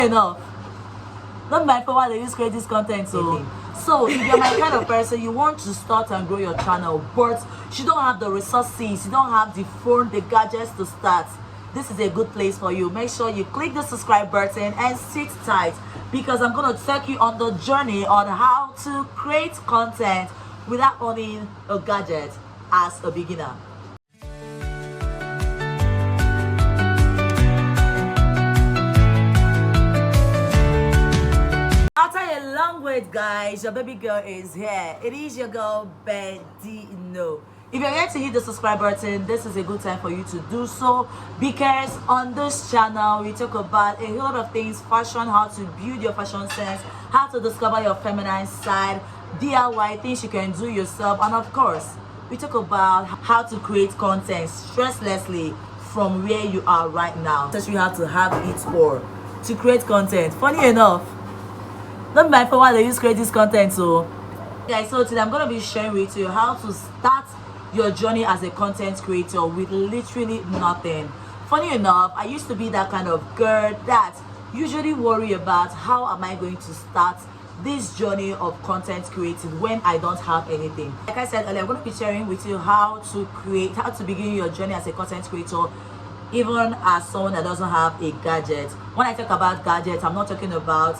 Enough. Not my for why they use create this content. So if you're my kind of person, you want to start and grow your channel, but you don't have the resources, you don't have the phone, the gadgets to start, this is a good place for you. Make sure you click the subscribe button and sit tight, because I'm going to take you on the journey on how to create content without owning a gadget as a beginner. After a long wait, guys, your baby girl is here. It is your girl, Betty. No. If you're yet to hit the subscribe button, this is a good time for you to do so, because on this channel we talk about a whole lot of things: fashion, how to build your fashion sense, how to discover your feminine side, DIY things you can do yourself, and of course we talk about how to create content stresslessly from where you are right now. So you have to have it all to create content. Funny enough, not my for why they use create this content. So guys, so today I'm going to be sharing with you how to start your journey as a content creator with literally nothing. Funny enough, I used to be that kind of girl that usually worry about how am I going to start this journey of content creating when I don't have anything. Like I said earlier, I'm going to be sharing with you how to begin your journey as a content creator, even as someone that doesn't have a gadget. When I talk about gadgets, I'm not talking about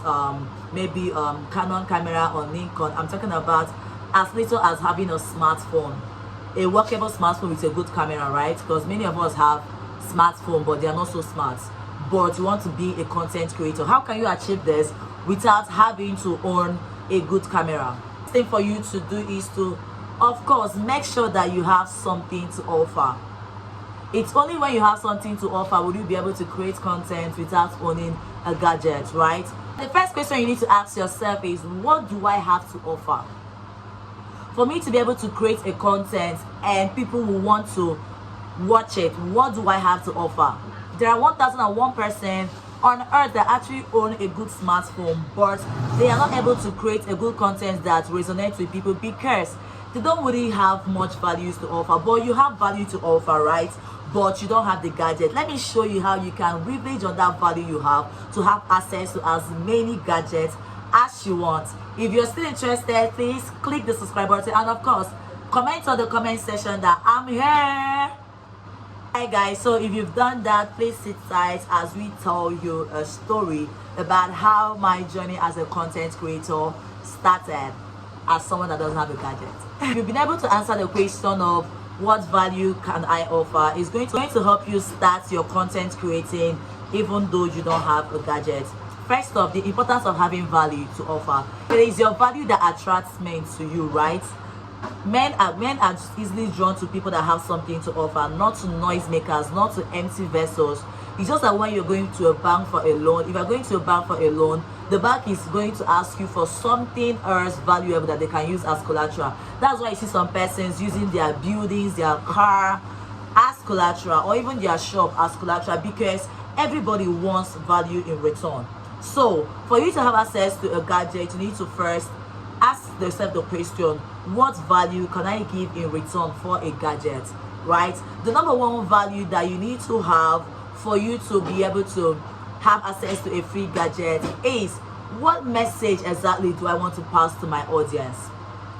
maybe Canon camera or Nikon. I'm talking about as little as having a smartphone, a workable smartphone with a good camera, right? Because many of us have smartphone, but they are not so smart. But you want to be a content creator. How can you achieve this without having to own a good camera? The thing for you to do is to, of course, make sure that you have something to offer. It's only when you have something to offer will you be able to create content without owning a gadget, right? The first question you need to ask yourself is, what do I have to offer? For me to be able to create a content and people will want to watch it, what do I have to offer? There are 1001 person on earth that actually own a good smartphone, but they are not able to create a good content that resonates with people because they don't really have much values to offer. But you have value to offer, right? But you don't have the gadget. Let me show you how you can leverage on that value you have to have access to as many gadgets as you want. If you're still interested, please click the subscribe button, and of course comment on the comment section that I'm here. Hi guys, so if you've done that, please sit tight as we tell you a story about how my journey as a content creator started as someone that doesn't have a gadget. If you've been able to answer the question of what value can I offer, is going to help you start your content creating even though you don't have a gadget. First off, the importance of having value to offer. It is your value that attracts men to you, right? Men are easily drawn to people that have something to offer, not to noisemakers, not to empty vessels. It's just that when you're going to a bank for a loan, if you're going to a bank for a loan, the bank is going to ask you for something else valuable that they can use as collateral. That's why you see some persons using their buildings, their car as collateral, or even their shop as collateral, because everybody wants value in return. So for you to have access to a gadget, you need to first ask yourself the question, what value can I give in return for a gadget, right? The number one value that you need to have for you to be able to have access to a free gadget is, what message exactly do I want to pass to my audience?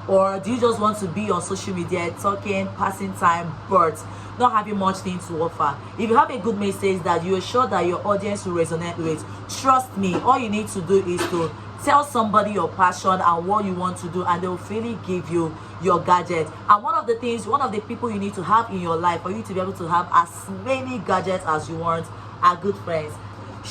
Or do you just want to be on social media talking, passing time, but not having much thing to offer? If you have a good message that you're sure that your audience will resonate with, trust me, all you need to do is to tell somebody your passion and what you want to do, and they'll freely give you your gadget. And one of the people you need to have in your life for you to be able to have as many gadgets as you want are good friends.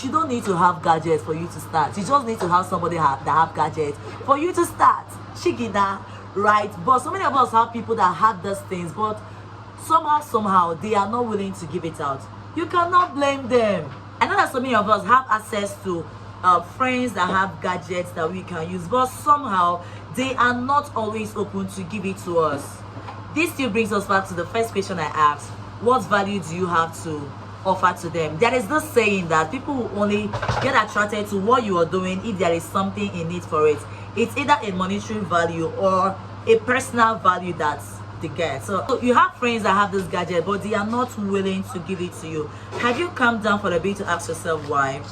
You don't need to have gadgets for you to start. You just need to have somebody that have gadgets for you to start. Shigida, right? But so many of us have people that have those things, but somehow they are not willing to give it out. You cannot blame them. I know that so many of us have access to friends that have gadgets that we can use, but somehow they are not always open to give it to us. This still brings us back to the first question I asked: what value do you have to offer to them? There is this saying that people will only get attracted to what you are doing if there is something in it for it. It's either a monetary value or a personal value that's the get. So you have friends that have this gadget, but they are not willing to give it to you. Have you calmed down for a bit to ask yourself why?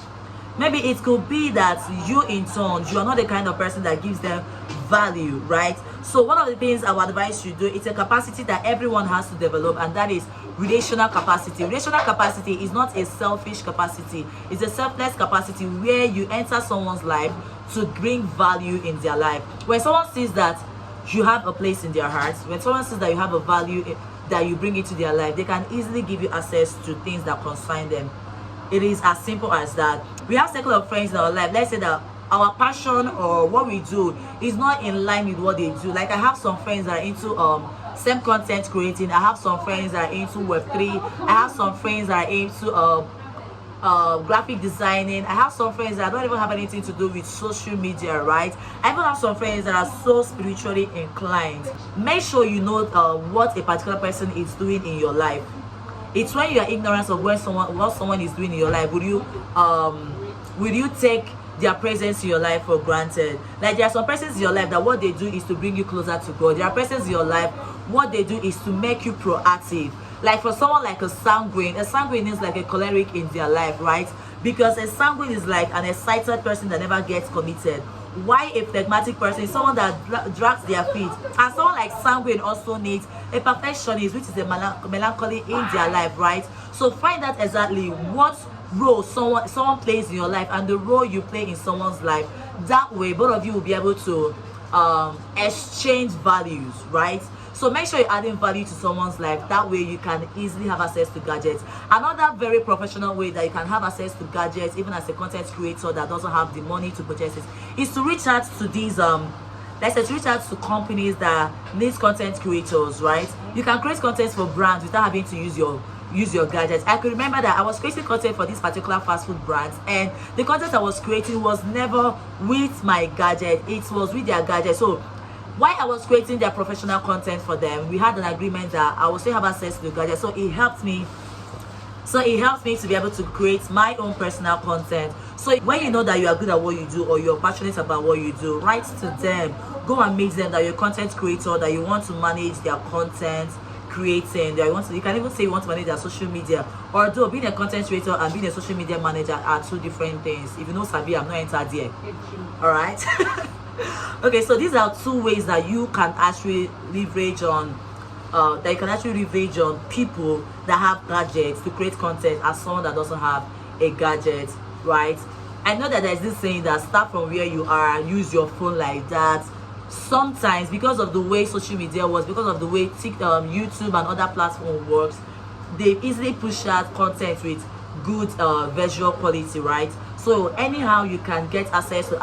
Maybe it could be that you in turn, you are not the kind of person that gives them value, right? So one of the things I would advise you do, it's a capacity that everyone has to develop, and that is relational capacity. Relational capacity is not a selfish capacity, it's a selfless capacity where you enter someone's life to bring value in their life. When someone sees that you have a place in their hearts, when someone sees that you have a value that you bring into their life, they can easily give you access to things that concern them. It is as simple as that. We have circle of friends in our life. Let's say that our passion or what we do is not in line with what they do. Like I have some friends that are into same content creating. I have some friends that are into Web3. I have some friends that are into graphic designing. I have some friends that don't even have anything to do with social media, right? I even have some friends that are so spiritually inclined. Make sure you know what a particular person is doing in your life. It's when you are ignorant of what someone is doing in your life, will you take their presence in your life for granted? Like there are some persons in your life that what they do is to bring you closer to God. There are persons in your life, what they do is to make you proactive. Like for someone like a sanguine is like a choleric in their life, right? Because a sanguine is like an excited person that never gets committed. Why a phlegmatic person is someone that drags their feet, and someone like sanguine also needs a perfectionist, which is a melancholy in their life, right? So find out exactly what role someone plays in your life and the role you play in someone's life. That way both of you will be able to exchange values, right? So make sure you're adding value to someone's life. That way you can easily have access to gadgets. Another very professional way that you can have access to gadgets, even as a content creator that doesn't have the money to purchase it, is to reach out to these let's say to reach out to companies that need content creators, right? You can create content for brands without having to use your gadgets. I could remember that I was creating content for this particular fast food brands, and the content I was creating was never with my gadget, it was with their gadget. So while I was creating their professional content for them, we had an agreement that I will still have access to the gadget. So it helped me to be able to create my own personal content. So when you know that you are good at what you do or you're passionate about what you do, write to them, go and meet them that you're a content creator, that you want to manage their content creating, that you can even say you want to manage their social media. Although being a content creator and being a social media manager are two different things. If you know Sabi, I'm not entered there. All right. Okay, so these are two ways that you can actually leverage on people that have gadgets to create content as someone that doesn't have a gadget, right? I know that there's this saying that start from where you are, use your phone like that. Sometimes because of the way social media works, because of the way YouTube and other platforms works, they easily push out content with good visual quality, right? So anyhow you can get access to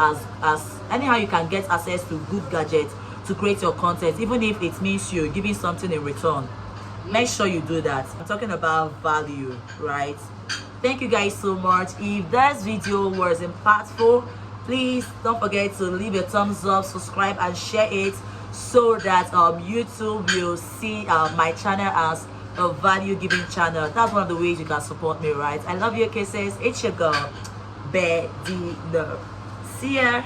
good gadgets to create your content, even if it means you're giving something in return. Make sure you do that. I'm talking about value, right? Thank you guys so much. If this video was impactful, please don't forget to leave a thumbs up, subscribe and share it so that YouTube will see my channel as a value giving channel. That's one of the ways you can support me, right? I love you, kisses. It's your girl, Betty. See ya.